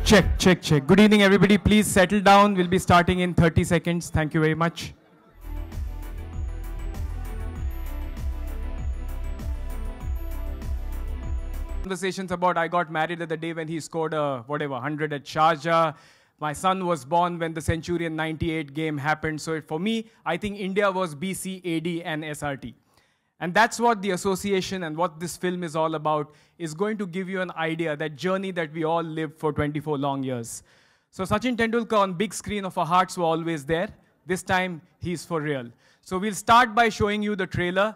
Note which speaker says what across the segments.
Speaker 1: Check, check, check. Good evening, everybody. Please settle down. We'll be starting in 30 seconds. Thank you very much. Conversations about I got married at the day when he scored a, whatever, 100 at Sharjah. My son was born when the Centurion 98 game happened. So for me, I think India was BC, AD, and SRT. And that's what the association and what this film is all about, is going to give you an idea, that journey that we all lived for 24 long years. So Sachin Tendulkar on big screen of our hearts were always there. This time, he's for real. So we'll start by showing you the trailer.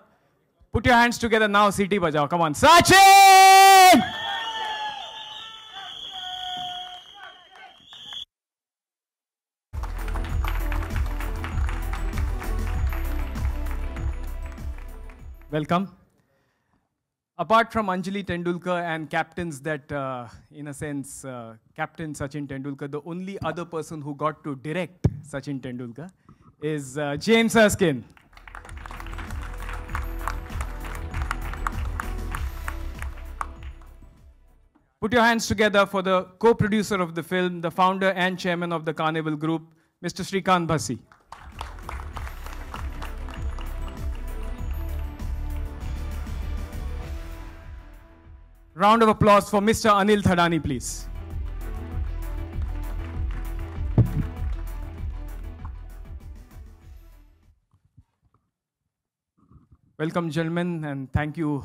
Speaker 1: Put your hands together now, Siti Bajao. Come on, Sachin! Welcome. Apart from Anjali Tendulkar and captains that, in a sense, Captain Sachin Tendulkar, the only other person who got to direct Sachin Tendulkar is James Erskine. Put your hands together for the co-producer of the film, the founder and chairman of the Carnival Group, Mr. Shrikant Bhasi. Round of applause for Mr. Anil Thadani, please. Welcome, gentlemen, and thank you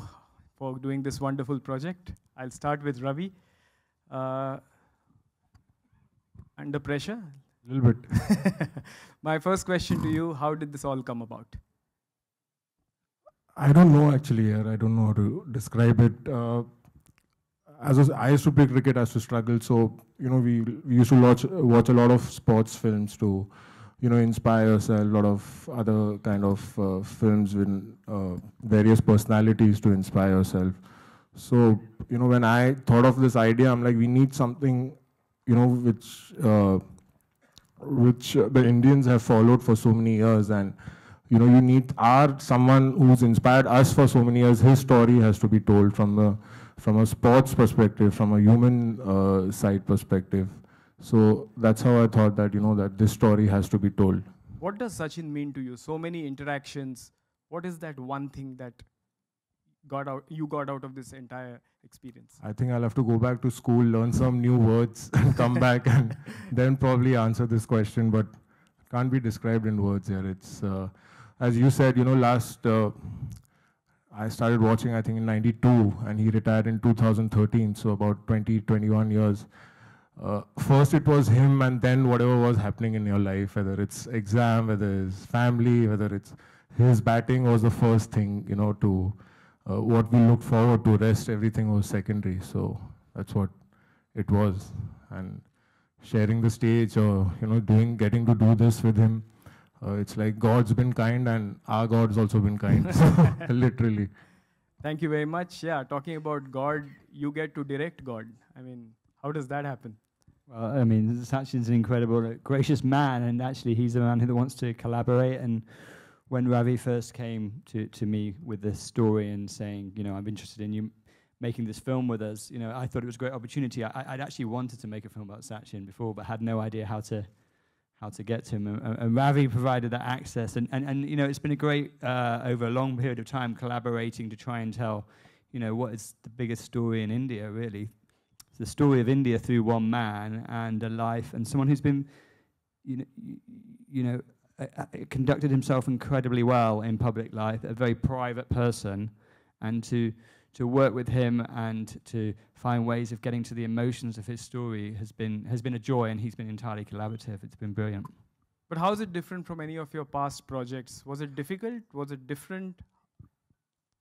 Speaker 1: for doing this wonderful project. I'll start with Ravi. Under pressure?
Speaker 2: A little bit.
Speaker 1: My first question to you, how did this all come about?
Speaker 2: I don't know actually, I don't know how to describe it. I used to play cricket, I used to struggle, so we used to watch a lot of sports films to inspire ourselves, a lot of other kind of films with various personalities to inspire ourselves. So when I thought of this idea, I'm like, we need something which the Indians have followed for so many years, and you need someone who's inspired us for so many years. His story has to be told from a sports perspective, from a human side perspective. So that's how I thought that, that this story has to be told.
Speaker 1: What does Sachin mean to you? So many interactions. What is that one thing that you got out of this entire experience?
Speaker 2: I think I'll have to go back to school, learn some new words, and come back and then probably answer this question, but can't be described in words here. It's, as you said, I started watching, I think, in '92, and he retired in 2013, so about 21 years. First it was him, and then whatever was happening in your life, whether it's exam, whether it's family, whether it's his batting was the first thing, to what we looked forward to. Rest, everything was secondary. So that's what it was. And sharing the stage, or getting to do this with him, it's like God's been kind and our God's also been kind. So, literally.
Speaker 1: Thank you very much. Yeah, talking about God, you get to direct God. I mean, how does that happen?
Speaker 3: Well, I mean, Sachin's an incredible, gracious man, and actually he's the man who wants to collaborate. And when Ravi first came to me with this story and saying, I'm interested in you making this film with us, I thought it was a great opportunity. I'd actually wanted to make a film about Sachin before, but had no idea how to get to him. And Ravi provided that access. And it's been a great, over a long period of time, collaborating to try and tell, what is the biggest story in India, really. It's the story of India through one man and a life, and someone who's been, conducted himself incredibly well in public life, a very private person, and to work with him and to find ways of getting to the emotions of his story has been a joy, and he's been entirely collaborative. It's been brilliant.
Speaker 1: But how is it different from any of your past projects? Was it difficult? Was it different?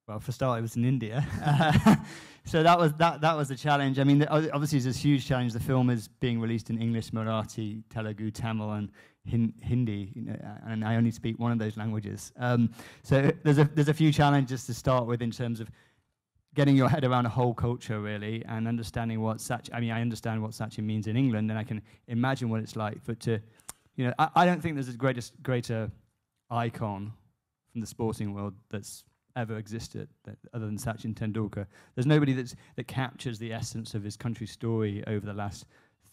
Speaker 3: Well, for a start, it was in India, so that was a challenge. I mean, obviously, it's a huge challenge. The film is being released in English, Marathi, Telugu, Tamil, and Hindi, and I only speak one of those languages. So there's a few challenges to start with in terms of getting your head around a whole culture, really, and understanding what Sachin. I mean, I understand what Sachin means in England, and I can imagine what it's like. But I don't think there's a greater icon from the sporting world that's ever existed other than Sachin Tendulkar. There's nobody that captures the essence of his country's story over the last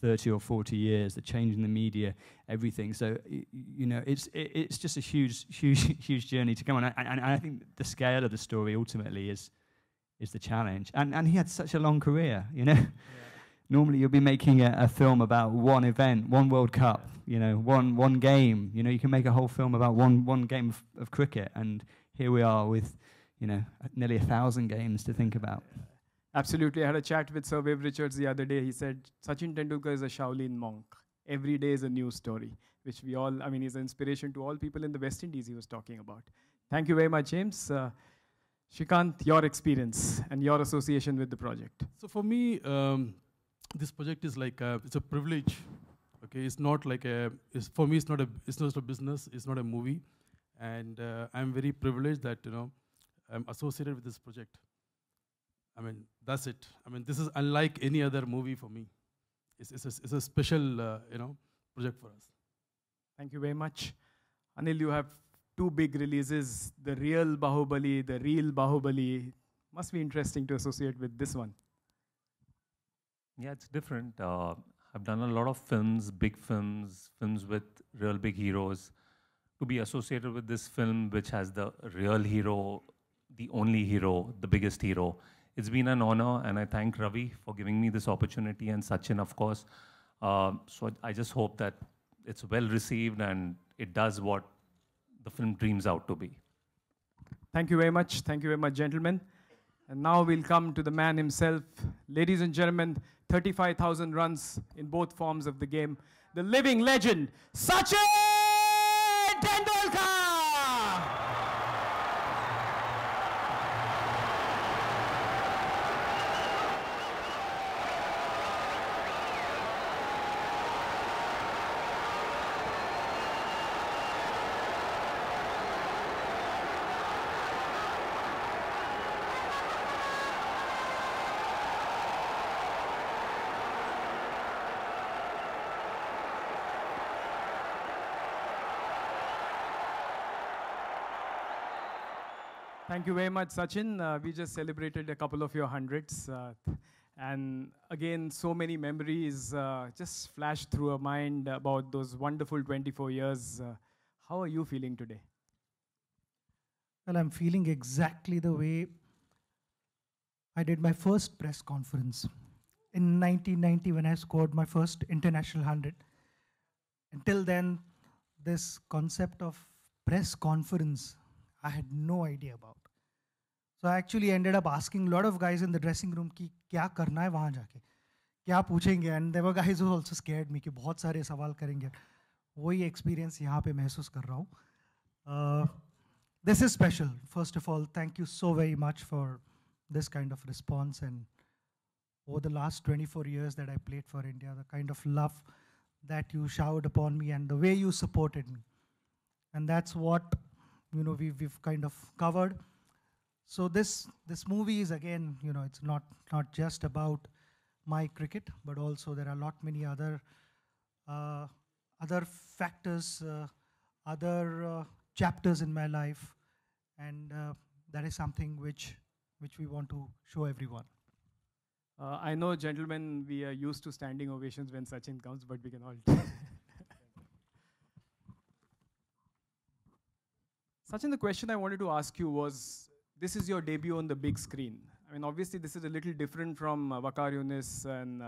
Speaker 3: 30 or 40 years, the change in the media, everything. So, you know, it's just a huge journey to come on. And I think the scale of the story ultimately is the challenge. And he had such a long career, you know. Yeah. Normally you'll be making a film about one event, one World Cup, you know, one game. You know, you can make a whole film about one game of cricket. And here we are with, you know, nearly 1,000 games to think about.
Speaker 1: Absolutely. I had a chat with Sir Viv Richards the other day. He said, Sachin Tendulkar is a Shaolin monk. Every day is a new story, which we all, I mean, he's an inspiration to all people in the West Indies he was talking about. Thank you very much, James. Shrikant, your experience and your association with the project.
Speaker 4: So for me, this project is like, it's a privilege. Okay, it's not like for me, it's not a business, it's not a movie. And I'm very privileged that, you know, I'm associated with this project. I mean, that's it. I mean, this is unlike any other movie for me. It's a special, you know, project for us.
Speaker 1: Thank you very much. Anil, you have two big releases, the real Bahubali, the real Bahubali. Must be interesting to associate with this one.
Speaker 5: Yeah, it's different. I've done a lot of films, big films, films with real big heroes. To be associated with this film, which has the real hero, the only hero, the biggest hero, it's been an honor, and I thank Ravi for giving me this opportunity, and Sachin, of course. So I just hope that it's well received and it does what the film dreams out to be.
Speaker 1: Thank you very much. Thank you very much, gentlemen. And now we'll come to the man himself. Ladies and gentlemen, 35,000 runs in both forms of the game. The living legend, Sachin Tendulkar! Thank you very much, Sachin. We just celebrated a couple of your hundreds. And again, so many memories just flashed through our mind about those wonderful 24 years. How are you feeling today?
Speaker 6: Well, I'm feeling exactly the way I did my first press conference in 1990 when I scored my first international 100. Until then, this concept of press conference, I had no idea about. So I actually ended up asking a lot of guys in the dressing room कि क्या करना है वहाँ जाके, क्या पूछेंगे, and there were guys who also scared me कि बहुत सारे सवाल करेंगे. वही experience यहाँ पे महसूस कर रहा हूँ. This is special. First of all, thank you so very much for this kind of response, and over the last 24 years that I played for India, the kind of love that you showered upon me and the way you supported me. And that's what, you know, we've kind of covered. So this movie is, again, you know, it's not just about my cricket, but also there are a lot many other factors, other chapters in my life, and that is something which we want to show everyone.
Speaker 1: I know, gentlemen, we are used to standing ovations when Sachin comes, but we can all. Sachin, the question I wanted to ask you was, this is your debut on the big screen. I mean, obviously, this is a little different from Waqar Younis and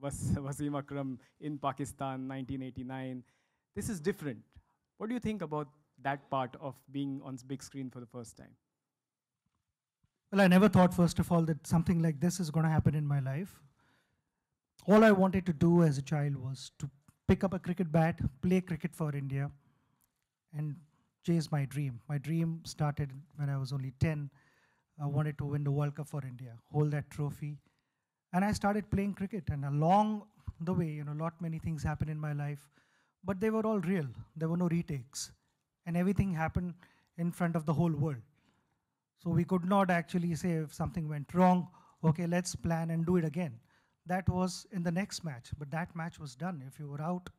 Speaker 1: Wasim Akram in Pakistan, 1989. This is different. What do you think about that part of being on big screen for the first time?
Speaker 6: Well, I never thought, first of all, that something like this is going to happen in my life. All I wanted to do as a child was to pick up a cricket bat, play cricket for India, and chase my dream. My dream started when I was only 10. I wanted to win the World Cup for India, hold that trophy. And I started playing cricket. And along the way, you know, many things happened in my life, but they were all real. There were no retakes. And everything happened in front of the whole world. So we could not actually say if something went wrong, okay, let's plan and do it again. That was in the next match, but that match was done. If you were out,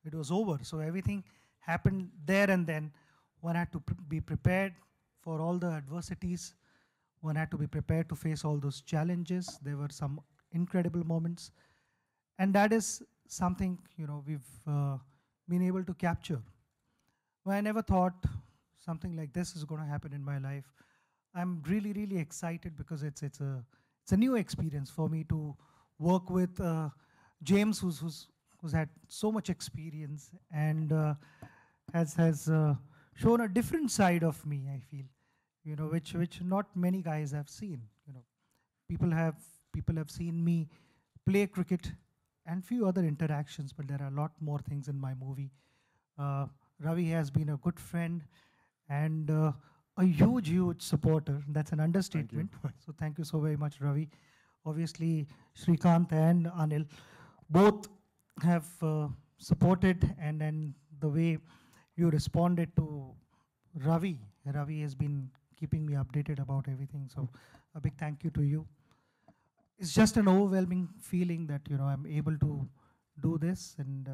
Speaker 6: it was over. So everything happened there and then. One had to be prepared for all the adversities. One had to be prepared to face all those challenges. There were some incredible moments. And that is something, we've been able to capture. Well, I never thought something like this is going to happen in my life. I'm really, really excited because it's a new experience for me to work with James, who's had so much experience and has shown a different side of me. I feel, which not many guys have seen. People have seen me play cricket and few other interactions, but there are a lot more things in my movie. Ravi has been a good friend and a huge supporter. That's an understatement. So thank you so very much, Ravi. Obviously, Srikanth and Anil both have supported, and then the way you responded to Ravi has been keeping me updated about everything. So a big thank you to you. It's just an overwhelming feeling that I'm able to do this, and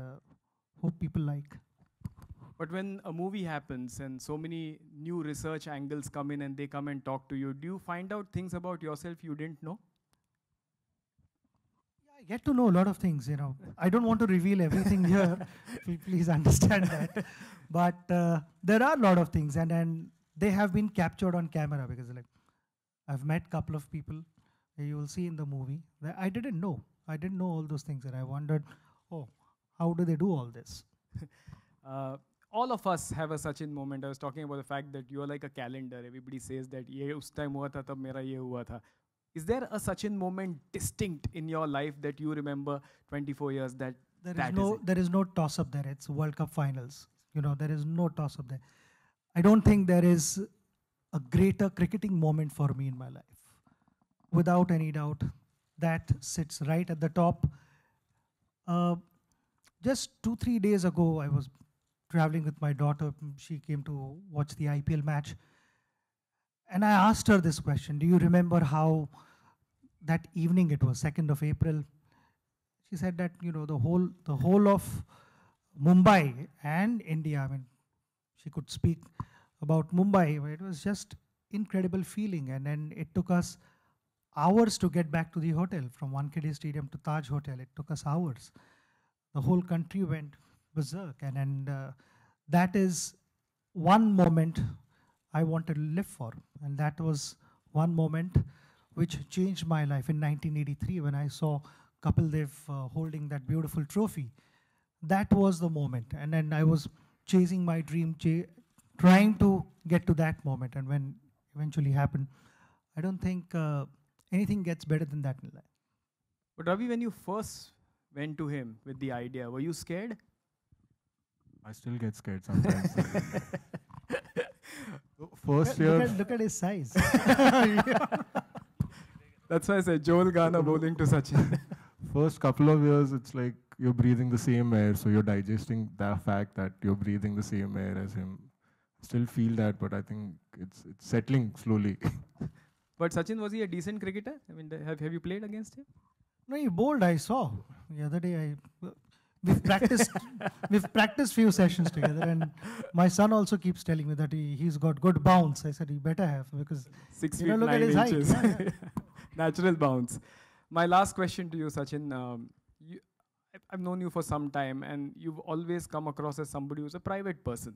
Speaker 6: hope people like.
Speaker 1: But when a movie happens and so many new research angles come in and they come and talk to you, do you find out things about yourself you didn't know?
Speaker 6: Yeah, I get to know a lot of things. I don't want to reveal everything here. Please understand that. But there are a lot of things, and they have been captured on camera because I've met a couple of people. You will see in the movie that I didn't know. I didn't know all those things, and I wondered, how do they do all this?
Speaker 1: All of us have a Sachin moment. I was talking about the fact that you are like a calendar. Everybody says that ye us time hua tha, tab mera ye hua tha. Is there a Sachin moment distinct in your life that you remember 24 years that
Speaker 6: there is no toss up there. It's World Cup finals. There is no toss up there. I don't think there is a greater cricketing moment for me in my life. Without any doubt, that sits right at the top. Just 2-3 days ago, I was traveling with my daughter. She came to watch the IPL match. And I asked her this question: do you remember how that evening, it was 2nd of April? She said that, the whole of Mumbai and India, I mean, she could speak about Mumbai, but it was just incredible feeling. And then it took us hours to get back to the hotel. From Wankhede Stadium to Taj Hotel, it took us hours. The whole country went berserk. And that is one moment I wanted to live for. And that was one moment which changed my life in 1983 when I saw Kapil Dev holding that beautiful trophy. That was the moment. And then I was chasing my dream, trying to get to that moment. And when eventually happened, I don't think anything gets better than that in life.
Speaker 1: But Ravi, when you first went to him with the idea, were you scared?
Speaker 2: I still get scared sometimes. First year.
Speaker 6: Look at his size.
Speaker 1: That's why I said Joel Garner bowling to Sachin.
Speaker 2: First couple of years, it's like you're breathing the same air, so you're digesting the fact that you're breathing the same air as him. Still feel that, but I think it's settling slowly.
Speaker 1: But Sachin, was he a decent cricketer? I mean, have you played against him?
Speaker 6: No, he bowled, I saw. The other day, we've practiced few sessions together, and my son also keeps telling me that he's got good bounce. I said, he better have, because
Speaker 1: 6 feet
Speaker 6: look
Speaker 1: 9
Speaker 6: at his
Speaker 1: inches.
Speaker 6: height. Yeah.
Speaker 1: Natural bounce. My last question to you, Sachin. I've known you for some time, and you've always come across as somebody who's a private person.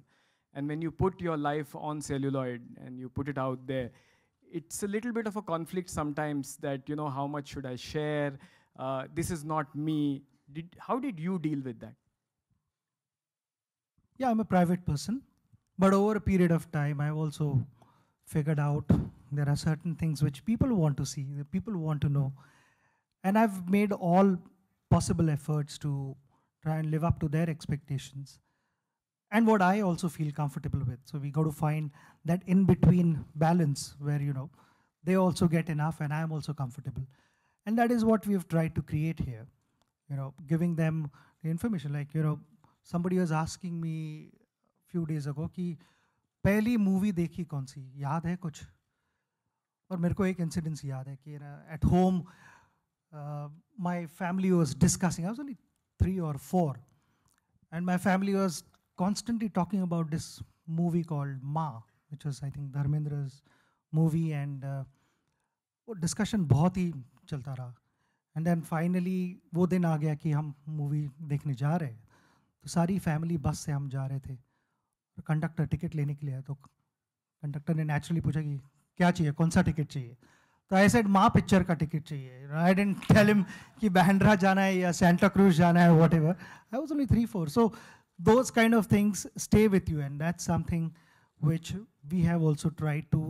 Speaker 1: And when you put your life on celluloid and you put it out there, it's a little bit of a conflict sometimes that, how much should I share? This is not me. How did you deal with that?
Speaker 6: Yeah, I'm a private person. But over a period of time, I've also figured out there are certain things which people want to see, that people want to know. And I've made all possible efforts to try and live up to their expectations. And what I also feel comfortable with. So we got to find that in-between balance where, they also get enough and I'm also comfortable. And that is what we've tried to create here. Giving them the information. Like, somebody was asking me a few days ago कि पहली movie देखी कौन सी, याद है कुछ? और मेरे को एक इंसिडेंस याद है कि at home my family was discussing. I was only 3 or 4, and my family was constantly talking about this movie called Ma, which was, I think, Dharmendra's movie, and वो discussion बहुत ही चलता रहा. एंड देन फाइनली वो दिन आ गया कि हम movie देखने जा रहे हैं. तो सारी फैमिली बस से हम जा रहे थे. कंडक्टर टिकट लेने के लिए आया, तो कंडक्टर ने नेचुरली पूछा कि क्या चाहिए, कौन सा टिकट चाहिए. तो आई सेड माँ पिक्चर का टिकट चाहिए. आई डिडंट टेल हिम कि बैंड्रा जाना है या सेंटा क्रूज जाना है, what ever. I was only 3-4. So those kind of things stay with you, and that's something which we have also tried to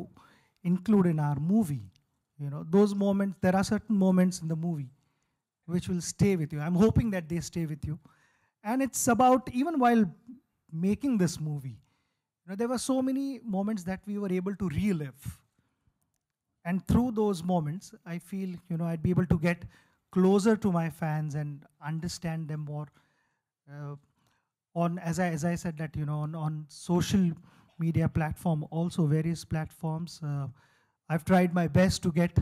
Speaker 6: include in our movie. You know, those moments, there are certain moments in the movie which will stay with you. I'm hoping that they stay with you. And it's about, even while making this movie, you know, there were so many moments that we were able to relive. And through those moments, I feel, you know, I'd be able to get closer to my fans and understand them more. On, as I said that, you know, on social media platform, also various platforms, I've tried my best to get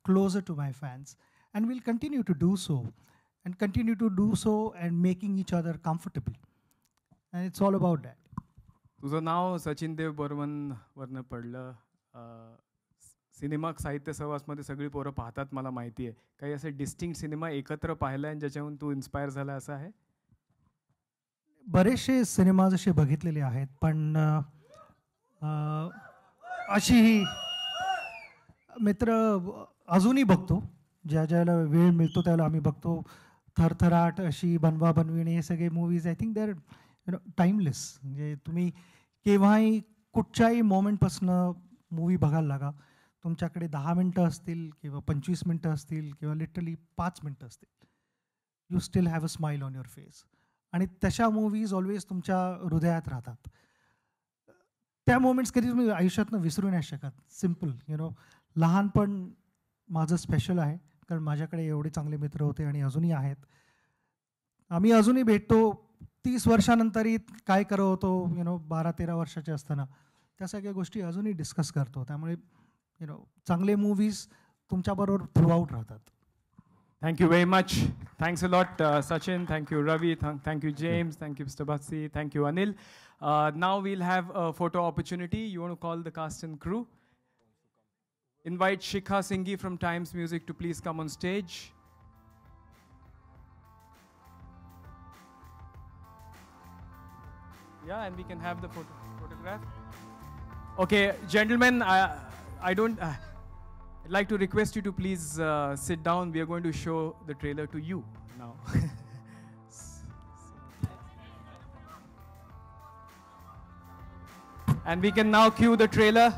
Speaker 6: closer to my fans, and we'll continue to do so, and making each other comfortable. And it's all about that.
Speaker 1: तुझं नाव सचिन देव बर्मन वरनं पडलं. Cinema साहित्य सहवासमध्ये सगळी पोरं पाहतात, मला माहिती आहे. काही असे डिस्टिंक्ट सिनेमा एकत्र पाहिला आणि ज्याच्याहून तू इन्स्पायर झाला असं आहे?
Speaker 6: बरेचसे सिनेमाज असे बघितलेले आहेत, पण अशी मित्र अजूनही बघतो. ज्याला वेळ मिळतो त्याला आम्ही बघतो. थरथराट, अशी बनवा बनविणे, हे सगळे movies I think they are, you know, timeless. म्हणजे तुम्ही केव्हाही कुठच्याही मोमेंटपासून मूवी बघायला लागा, तुमच्याकडे 10 मिनटं असतील किंवा 25 मिनटं असतील किंवा लिटरली 5 मिनटं असतील, you still have a smile on your face. आणि तशा मूवीज ऑलवेज तुमच्या हृदयात राहतात. त्या मोमेंट्स कधी तुम्ही आयुष्यातनं विसरू नाही शकत. सिम्पल, यु नो, लहानपण माझं स्पेशल आहे, कारण माझ्याकडे एवढे चांगले मित्र होते आणि अजूनही आहेत. आम्ही अजूनही भेटतो 30 वर्षानंतरही. काय करत होतो, यु नो, 12-13 वर्षाचे असताना, त्या सगळ्या गोष्टी अजूनही डिस्कस करतो. त्यामुळे, यु नो, चांगले मूवीज तुमच्याबरोबर थ्रू आउट राहतात.
Speaker 1: Thank you very much. Thanks a lot, Sachin. Thank you, Ravi. Thank you, James. Thank you, Mr. Batsi. Thank you, Anil. Now we'll have a photo opportunity. You want to call the cast and crew? Invite Shikha Singhi from Times Music to please come on stage. Yeah, and we can have the photograph. Okay, gentlemen, I don't... I'd like to request you to please sit down. We are going to show the trailer to you now. And we can now cue the trailer.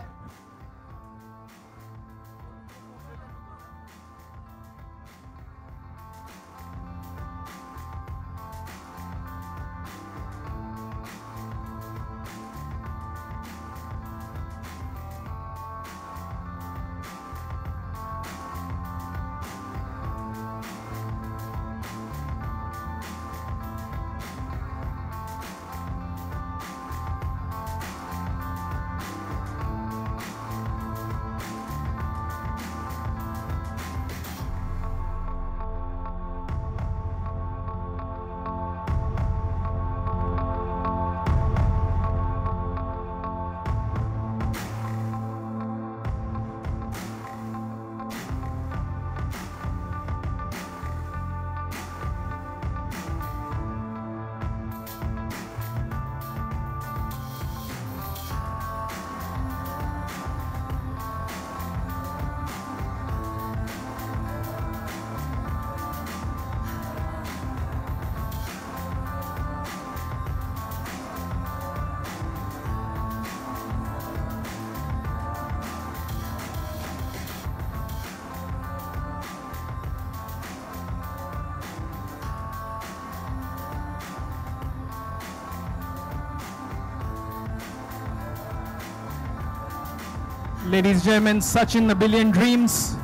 Speaker 1: Ladies and gentlemen, Sachin, A Billion Dreams.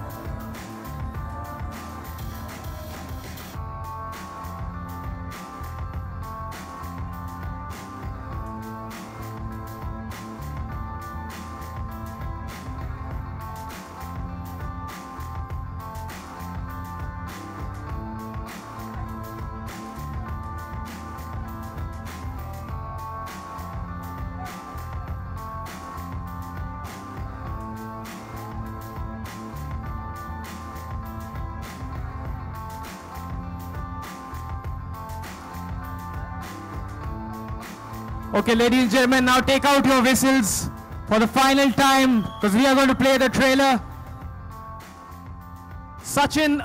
Speaker 1: Okay, ladies and gentlemen, now take out your whistles for the final time because we are going to play the trailer. Sachin.